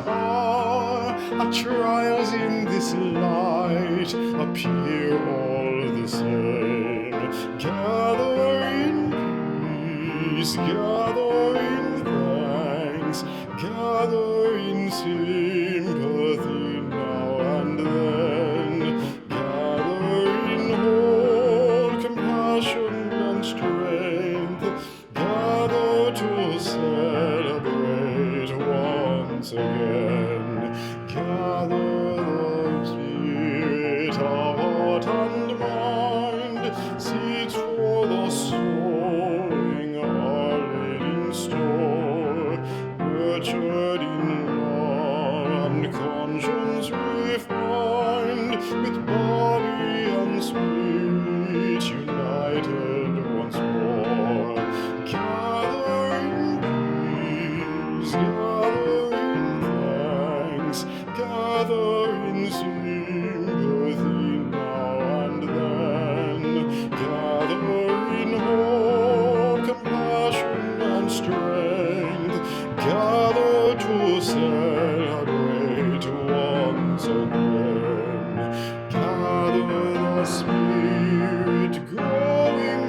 are, our trials in this light appear all the same. Gather in peace, gather in thanks, gather in sympathy now and then, gather in hope, compassion and strength, gather to celebrate once again, gather the spirit of heart and mind, seeds for the sowing are laid in store, nurtured in love and conscience refined, with body and spirit united once more. Gather in peace, gather in thanks, gather in sympathy now and then, gather in hope, compassion and strength, gather to celebrate once again. Gather the spirit growing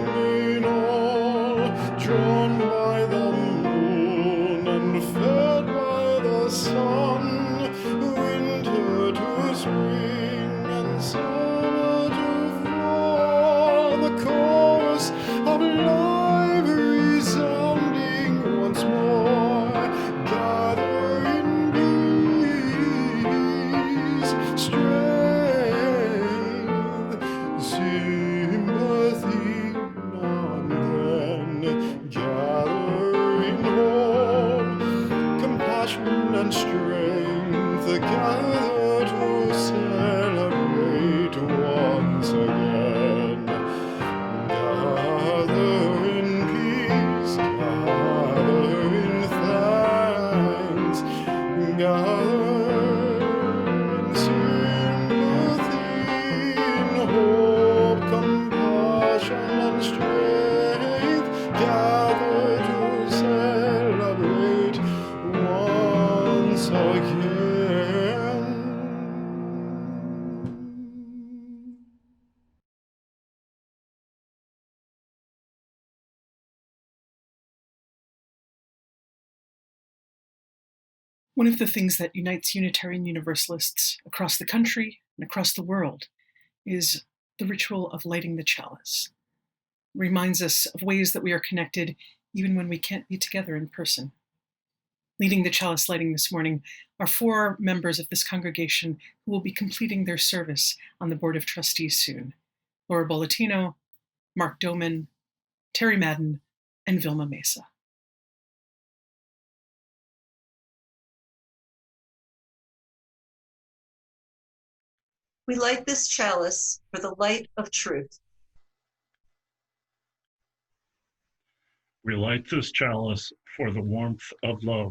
in all, drawn by the moon and fed by the sun, winter to spring and summer to fall, the chorus of life resounding once more. Gather in peace, strength, sympathy now and then, gather in hope, compassion and strength, gather to celebrate once again. Gather in peace, gather in thanks, gather in sympathy, in hope, compassion and strength, gather to celebrate once again. One of the things that unites Unitarian Universalists across the country and across the world is the ritual of lighting the chalice. It reminds us of ways that we are connected even when we can't be together in person. Leading the chalice lighting this morning are 4 members of this congregation who will be completing their service on the Board of Trustees soon: Laura Bolletino, Mark Doman, Terry Madden, and Vilma Mesa. We light this chalice for the light of truth. We light this chalice for the warmth of love.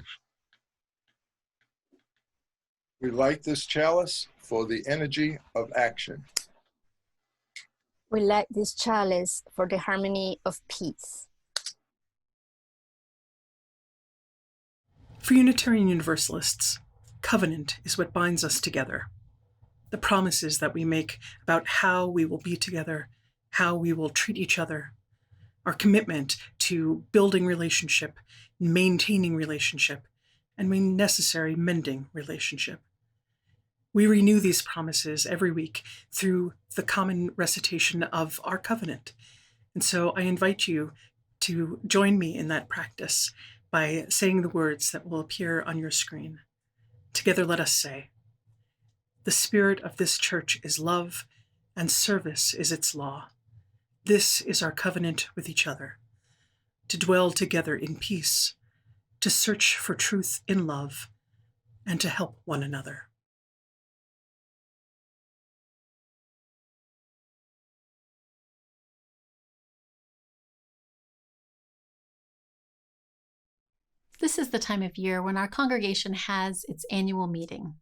We light this chalice for the energy of action. We light this chalice for the harmony of peace. For Unitarian Universalists, covenant is what binds us together. The promises that we make about how we will be together, how we will treat each other, our commitment to building relationship, maintaining relationship, and when necessary, mending relationship. We renew these promises every week through the common recitation of our covenant. And so I invite you to join me in that practice by saying the words that will appear on your screen. Together let us say, "The spirit of this church is love, and service is its law. This is our covenant with each other, to dwell together in peace, to search for truth in love, and to help one another." This is the time of year when our congregation has its annual meeting.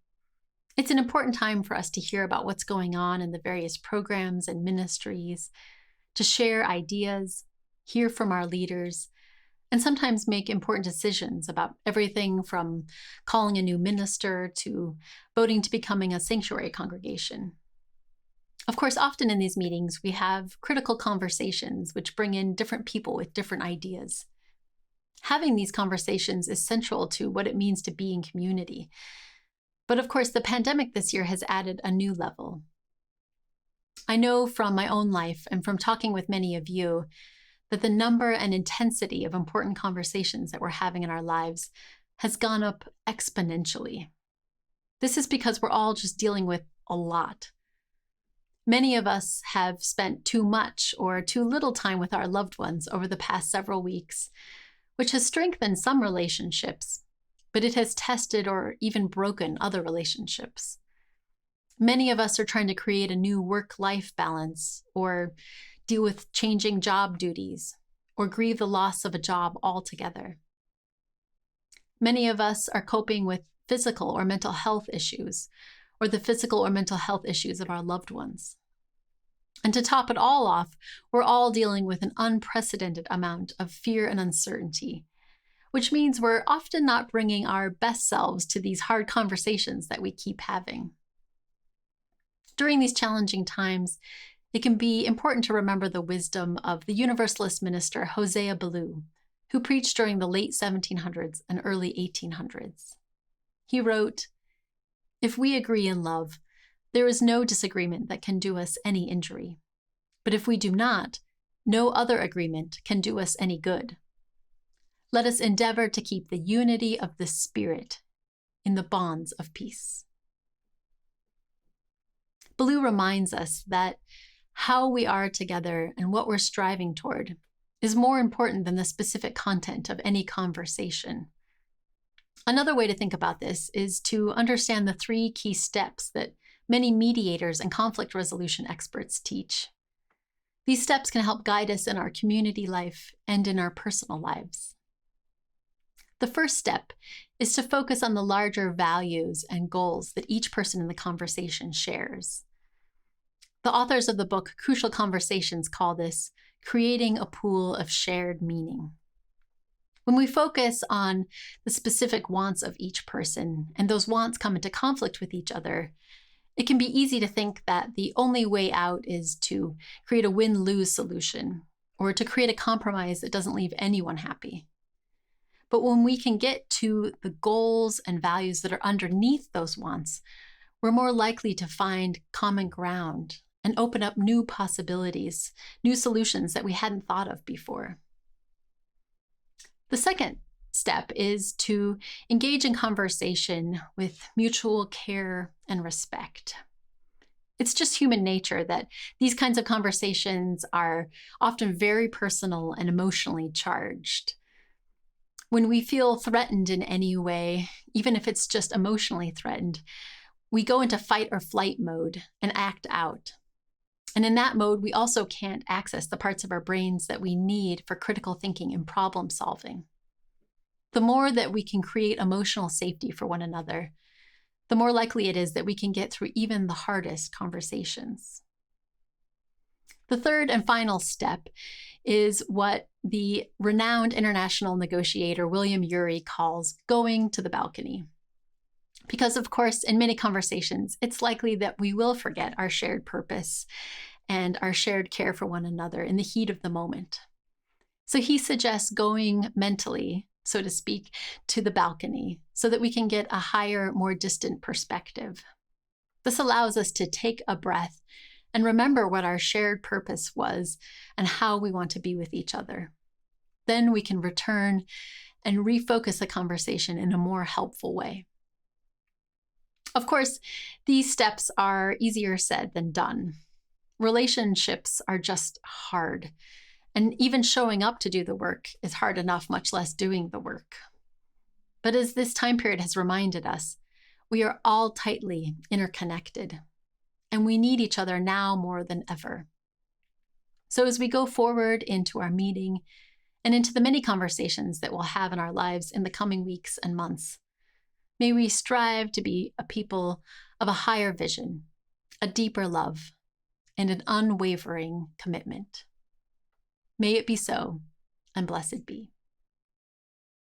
It's an important time for us to hear about what's going on in the various programs and ministries, to share ideas, hear from our leaders, and sometimes make important decisions about everything from calling a new minister to voting to becoming a sanctuary congregation. Of course, often in these meetings, we have critical conversations which bring in different people with different ideas. Having these conversations is central to what it means to be in community. But of course, the pandemic this year has added a new level. I know from my own life and from talking with many of you that the number and intensity of important conversations that we're having in our lives has gone up exponentially. This is because we're all just dealing with a lot. Many of us have spent too much or too little time with our loved ones over the past several weeks, which has strengthened some relationships, but it has tested or even broken other relationships. Many of us are trying to create a new work-life balance, or deal with changing job duties, or grieve the loss of a job altogether. Many of us are coping with physical or mental health issues, or the physical or mental health issues of our loved ones. And to top it all off, we're all dealing with an unprecedented amount of fear and uncertainty, which means we're often not bringing our best selves to these hard conversations that we keep having. During these challenging times, it can be important to remember the wisdom of the Universalist minister Hosea Ballou, who preached during the late 1700s and early 1800s. He wrote, "If we agree in love, there is no disagreement that can do us any injury. But if we do not, no other agreement can do us any good. Let us endeavor to keep the unity of the Spirit in the bonds of peace." Ballou reminds us that how we are together and what we're striving toward is more important than the specific content of any conversation. Another way to think about this is to understand the 3 key steps that many mediators and conflict resolution experts teach. These steps can help guide us in our community life and in our personal lives. The first step is to focus on the larger values and goals that each person in the conversation shares. The authors of the book Crucial Conversations call this creating a pool of shared meaning. When we focus on the specific wants of each person, and those wants come into conflict with each other, it can be easy to think that the only way out is to create a win-lose solution, or to create a compromise that doesn't leave anyone happy. But when we can get to the goals and values that are underneath those wants, we're more likely to find common ground and open up new possibilities, new solutions that we hadn't thought of before. The second step is to engage in conversation with mutual care and respect. It's just human nature that these kinds of conversations are often very personal and emotionally charged. When we feel threatened in any way, even if it's just emotionally threatened, we go into fight or flight mode and act out. And in that mode, we also can't access the parts of our brains that we need for critical thinking and problem solving. The more that we can create emotional safety for one another, the more likely it is that we can get through even the hardest conversations. The third and final step is what the renowned international negotiator William Ury calls going to the balcony. Because, of course, in many conversations, it's likely that we will forget our shared purpose and our shared care for one another in the heat of the moment. So he suggests going mentally, so to speak, to the balcony so that we can get a higher, more distant perspective. This allows us to take a breath and remember what our shared purpose was and how we want to be with each other. Then we can return and refocus the conversation in a more helpful way. Of course, these steps are easier said than done. Relationships are just hard, and even showing up to do the work is hard enough, much less doing the work. But as this time period has reminded us, we are all tightly interconnected, and we need each other now more than ever. So as we go forward into our meeting and into the many conversations that we'll have in our lives in the coming weeks and months, may we strive to be a people of a higher vision, a deeper love, and an unwavering commitment. May it be so, and blessed be.